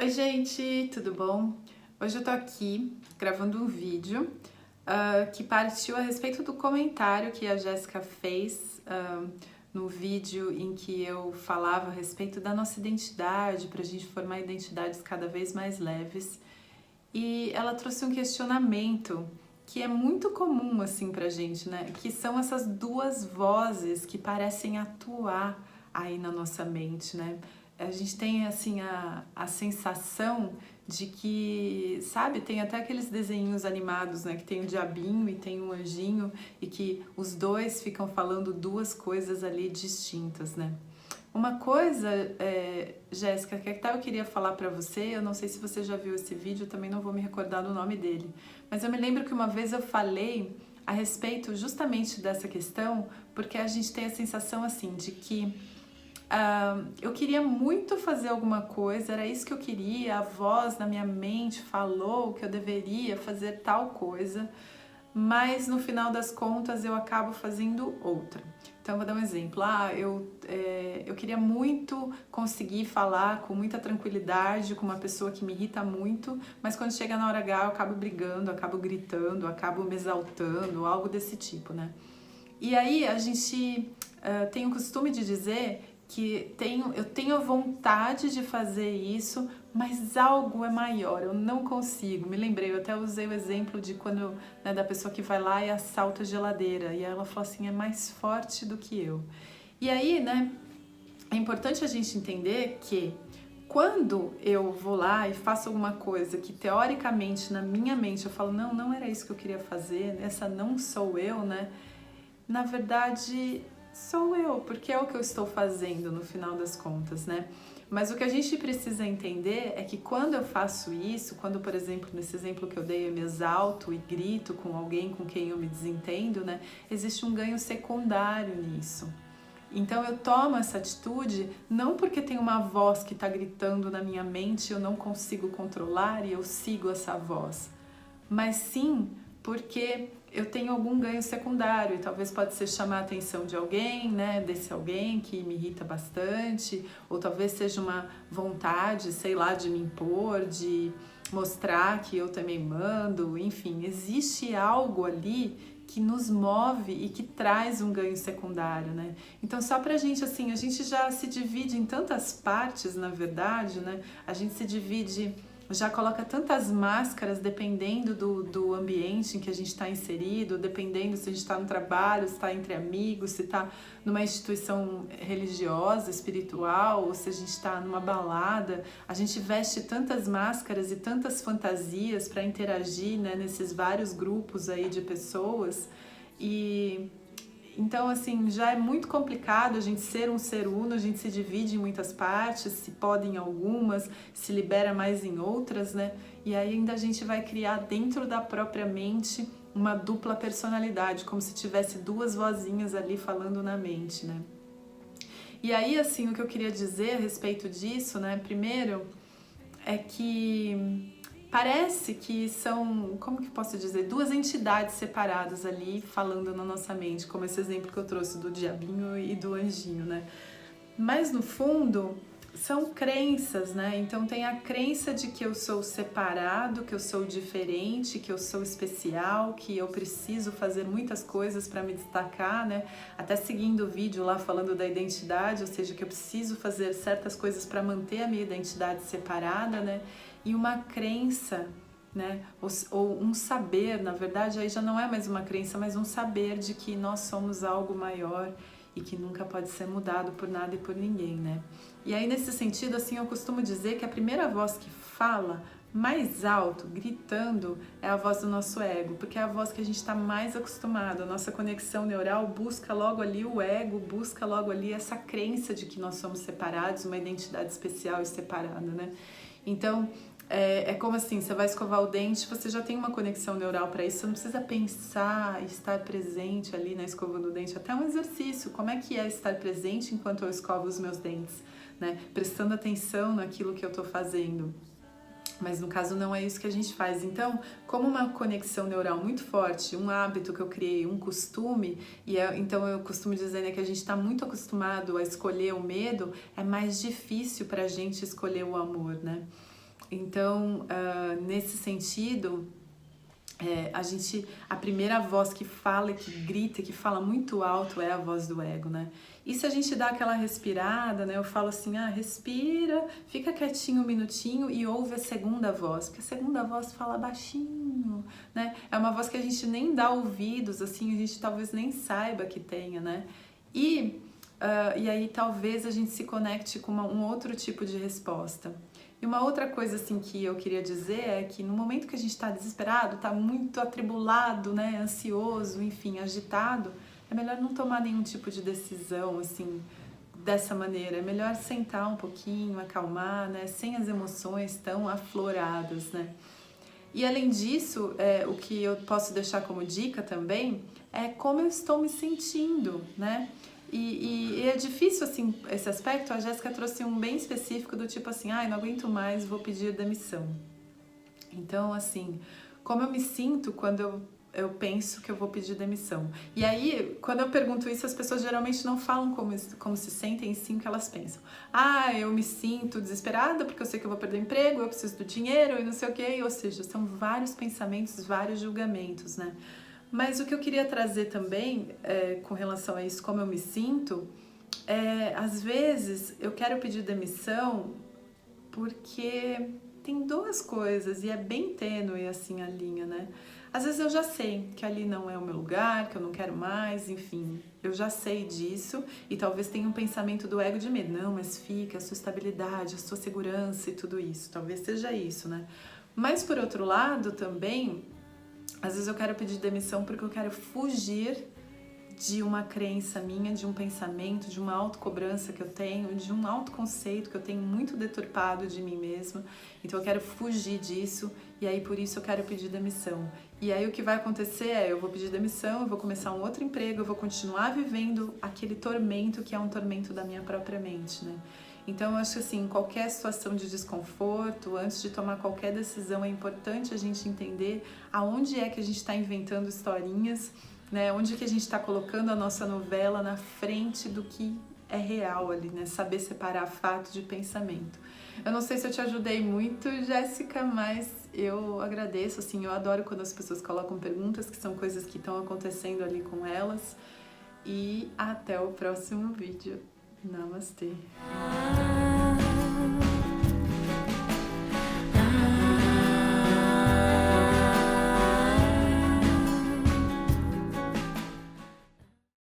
Oi gente, tudo bom? Hoje eu tô aqui gravando um vídeo que partiu a respeito do comentário que a Jéssica fez no vídeo em que eu falava a respeito da nossa identidade, pra gente formar identidades cada vez mais leves. E ela trouxe um questionamento que é muito comum assim pra gente, né? Que são essas duas vozes que parecem atuar aí na nossa mente, né? A gente tem assim a sensação de que, sabe, tem até aqueles desenhos animados, né, que tem um diabinho e tem um anjinho e que os dois ficam falando duas coisas ali distintas, né? Uma coisa, Jéssica, que até eu queria falar pra você, eu não sei se você já viu esse vídeo, eu também não vou me recordar do nome dele, mas eu me lembro que uma vez eu falei a respeito justamente dessa questão, porque a gente tem a sensação assim de que eu queria muito fazer alguma coisa, era isso que eu queria, a voz na minha mente falou que eu deveria fazer tal coisa, mas no final das contas eu acabo fazendo outra. Então, eu vou dar um exemplo. Eu queria muito conseguir falar com muita tranquilidade com uma pessoa que me irrita muito, mas quando chega na hora H eu acabo brigando, acabo gritando, acabo me exaltando, algo desse tipo, né? E aí a gente tem o costume de dizer que eu tenho vontade de fazer isso, mas algo é maior, eu não consigo. Me lembrei, eu até usei o exemplo de quando, né, da pessoa que vai lá e assalta a geladeira, e ela falou assim, é mais forte do que eu. E aí, né, é importante a gente entender que quando eu vou lá e faço alguma coisa que teoricamente na minha mente eu falo, não, não era isso que eu queria fazer, essa não sou eu, né? Na verdade, sou eu, porque é o que eu estou fazendo no final das contas, né? Mas o que a gente precisa entender é que quando eu faço isso, quando, por exemplo, nesse exemplo que eu dei, eu me exalto e grito com alguém com quem eu me desentendo, né? Existe um ganho secundário nisso. Então eu tomo essa atitude não porque tem uma voz que está gritando na minha mente e eu não consigo controlar e eu sigo essa voz, mas sim porque eu tenho algum ganho secundário e talvez pode ser chamar a atenção de alguém, né, desse alguém que me irrita bastante, ou talvez seja uma vontade, sei lá, de me impor, de mostrar que eu também mando, enfim, existe algo ali que nos move e que traz um ganho secundário, né? Então só pra gente, assim, a gente já se divide em tantas partes, na verdade, né? A gente se divide, já coloca tantas máscaras dependendo do ambiente em que a gente está inserido, dependendo se a gente está no trabalho, se está entre amigos, se está numa instituição religiosa, espiritual, ou se a gente está numa balada. A gente veste tantas máscaras e tantas fantasias para interagir, né, nesses vários grupos aí de pessoas. E então, assim, já é muito complicado a gente ser um ser uno, a gente se divide em muitas partes, se pode em algumas, se libera mais em outras, né? E aí ainda a gente vai criar dentro da própria mente uma dupla personalidade, como se tivesse duas vozinhas ali falando na mente, né? E aí, assim, o que eu queria dizer a respeito disso, né? Primeiro, é que parece que são, como que posso dizer, duas entidades separadas ali falando na nossa mente, como esse exemplo que eu trouxe do diabinho e do anjinho, né? Mas no fundo são crenças, né? Então tem a crença de que eu sou separado, que eu sou diferente, que eu sou especial, que eu preciso fazer muitas coisas para me destacar, né? Até seguindo o vídeo lá falando da identidade, ou seja, que eu preciso fazer certas coisas para manter a minha identidade separada, né? E uma crença, né? Ou um saber, na verdade, aí já não é mais uma crença, mas um saber de que nós somos algo maior e que nunca pode ser mudado por nada e por ninguém, né? E aí, nesse sentido, assim, eu costumo dizer que a primeira voz que fala mais alto, gritando, é a voz do nosso ego, porque é a voz que a gente está mais acostumado. A nossa conexão neural busca logo ali o ego, busca logo ali essa crença de que nós somos separados, uma identidade especial e separada, né? Então, é como assim, você vai escovar o dente, você já tem uma conexão neural para isso, você não precisa pensar, estar presente ali na escova do dente, até um exercício, como é que é estar presente enquanto eu escovo os meus dentes, né? Prestando atenção naquilo que eu estou fazendo. Mas no caso não é isso que a gente faz. Então, como uma conexão neural muito forte, um hábito que eu criei, um costume, então eu costumo dizer, né, que a gente está muito acostumado a escolher o medo, é mais difícil para a gente escolher o amor, né? Então, nesse sentido, a primeira voz que fala, que grita, que fala muito alto é a voz do ego, né? E se a gente dá aquela respirada, né? Eu falo assim, respira, fica quietinho um minutinho e ouve a segunda voz, porque a segunda voz fala baixinho, né? É uma voz que a gente nem dá ouvidos, assim, a gente talvez nem saiba que tenha, né? E aí talvez a gente se conecte com um outro tipo de resposta. E uma outra coisa assim que eu queria dizer é que no momento que a gente está desesperado, está muito atribulado, né, ansioso, enfim, agitado, é melhor não tomar nenhum tipo de decisão assim dessa maneira. É melhor sentar um pouquinho, acalmar, né, sem as emoções tão afloradas, né. E além disso, o que eu posso deixar como dica também é como eu estou me sentindo, né? E é difícil, assim, esse aspecto. A Jéssica trouxe um bem específico do tipo assim, não aguento mais, vou pedir demissão. Então, assim, como eu me sinto quando eu penso que eu vou pedir demissão? E aí, quando eu pergunto isso, as pessoas geralmente não falam como se sentem, sim o que elas pensam. Eu me sinto desesperada porque eu sei que eu vou perder o emprego, eu preciso do dinheiro e não sei o quê. Ou seja, são vários pensamentos, vários julgamentos, né? Mas o que eu queria trazer também, com relação a isso, como eu me sinto, às vezes eu quero pedir demissão porque tem duas coisas e é bem tênue assim a linha, né? Às vezes eu já sei que ali não é o meu lugar, que eu não quero mais, enfim, eu já sei disso e talvez tenha um pensamento do ego de medo, não, mas fica, a sua estabilidade, a sua segurança e tudo isso, talvez seja isso, né? Mas por outro lado também, às vezes eu quero pedir demissão porque eu quero fugir de uma crença minha, de um pensamento, de uma autocobrança que eu tenho, de um autoconceito que eu tenho muito deturpado de mim mesma. Então eu quero fugir disso e aí por isso eu quero pedir demissão. E aí o que vai acontecer eu vou pedir demissão, eu vou começar um outro emprego, eu vou continuar vivendo aquele tormento que é um tormento da minha própria mente, né? Então eu acho que assim, qualquer situação de desconforto, antes de tomar qualquer decisão, é importante a gente entender aonde é que a gente está inventando historinhas, né? Onde que a gente está colocando a nossa novela na frente do que é real ali, né? Saber separar fato de pensamento. Eu não sei se eu te ajudei muito, Jéssica, mas eu agradeço, assim, eu adoro quando as pessoas colocam perguntas, que são coisas que estão acontecendo ali com elas. E até o próximo vídeo. Namastê!